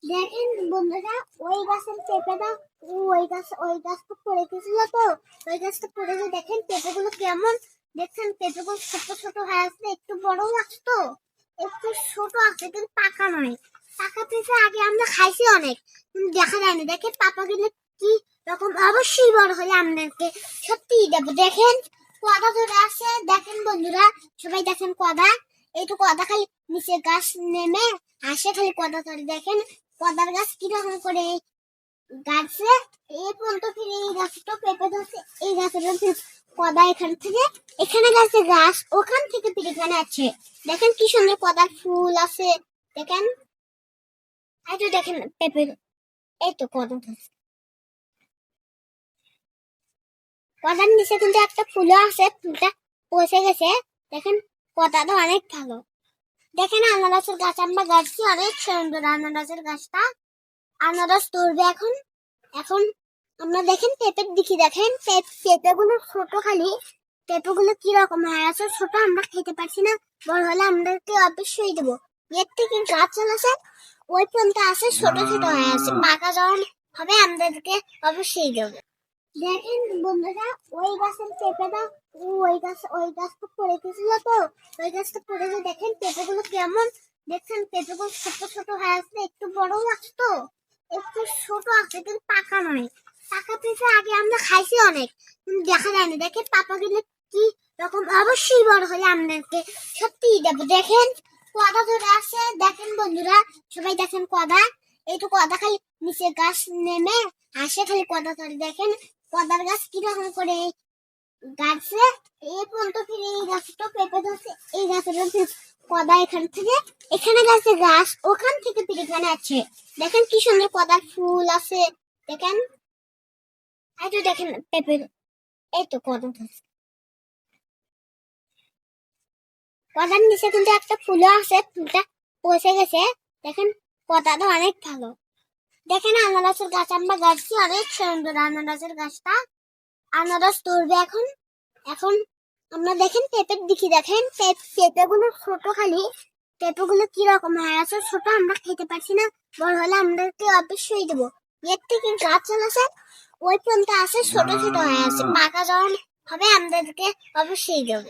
দেখেন বন্ধুরা, ওই গাছের পেঁপেটা ওই গাছটা পড়ে গেছিল, তো ওই গাছটা পড়ে গিয়ে দেখেন পেঁপেগুলো কেমন দেখছেন। পেঁপেগুলো ছোট ছোট হয়ে আছে, একটু বড় গাছ তো একটু ছোট আছে, কিন্তু পাকা নয়। পাকা পেঁপে আগে আমরা খাইছি অনেক, কিন্তু দেখা যায়নি। দেখেন পাপা গেলে কি রকম, অবশ্যই বড় হলে আপনাকে সত্যিই দেবো। দেখেন কদা ধরে আছে, দেখেন বন্ধুরা সবাই দেখেন কদা, এইটু কদা খালি নিচে গাছ নেমে আসে, খালি কদা ধরে। দেখেন কদার গাছ কিরকম করে গাছে এই পর্যন্ত ফিরে, এই গাছটা পেঁপে ধরছে, এই গাছের কদা এখান থেকে এখানে গাছে গাছ, ওখান থেকে ফিরে এখানে আছে। দেখেন কি সুন্দর কদার ফুল আছে। দেখেন এই তো দেখেন পেঁপে, এই তো কদা ধরছে। কদার নিচে কিন্তু একটা ফুলও আছে, ফুলটা পচে গেছে। দেখেন কদাটা অনেক ভালো। দেখেন আনারসের গাছ আমরা গাছছি, অনেক সুন্দর আনারসের গাছটা। আনারস ধরবে এখন। এখন আমরা দেখেন পেঁপের দিকে, দেখেন পেঁপেগুলো ছোট, খালি পেঁপেগুলো কিরকম হয়ে আছে ছোট, আমরা খেতে পারছি না। বড় হলে আমাদেরকে অবশ্যই দেবো। এর থেকে গাছ চলেছে ওই পর্যন্ত আছে, ছোট ছোট হয়ে আছে, পাকা যখন হবে আমাদেরকে অবশ্যই দেবো। দেখেন বন্ধুরা, ওই গাছের পেঁপেটা ওই গাছটা পড়ে গেছিল, তো ওই গাছটা পড়ে গিয়ে দেখেন পেঁপেগুলো কেমন দেখছেন। পেঁপেগুলো ছোট ছোট হয়ে আছে, একটু বড় গাছ তো একটু ছোট আছে, কিন্তু পাকা নয়। পাকা পেঁপে আগে আমরা খাইছি অনেক, কিন্তু দেখা যায়নি। দেখেন পাপা গেলে কি রকম, অবশ্যই বড় হলে আপনাকে সত্যিই দেবো। দেখেন কদা ধরে আছে, দেখেন বন্ধুরা সবাই দেখেন কদা, এইটু কদা খালি নিচে গাছ নেমে আসে, খালি কদা ধরে। দেখেন কদার গাছ কিরকম করে গাছে এই পর্যন্ত ফিরে, এই গাছটা পেঁপে ধরছে, এই গাছের কদা এখান থেকে এখানে গাছে গাছ, ওখান থেকে ফিরে এখানে আছে। দেখেন কি সুন্দর কদার ফুল আছে। দেখেন এই তো দেখেন পেঁপে, এই তো কদা ধরছে। কদার নিচে কিন্তু একটা ফুলও আছে, ফুলটা পচে গেছে। দেখেন কদাটা অনেক ভালো। দেখেন আনারসের গাছ আমরা গাছছি, অনেক সুন্দর আনারসের গাছটা। আনারস ধরবে এখন। এখন আমরা দেখেন পেঁপের দিকে, দেখেন পেঁপেগুলো ছোট, খালি পেঁপেগুলো কিরকম হয়ে আছে ছোট, আমরা খেতে পারছি না। বড় হলে আমাদেরকে অবশ্যই দেবো। এর থেকে গাছ চলেছে ওই পর্যন্ত আছে, ছোট ছোট হয়ে আছে, পাকা যখন হবে আমাদেরকে অবশ্যই দেবো।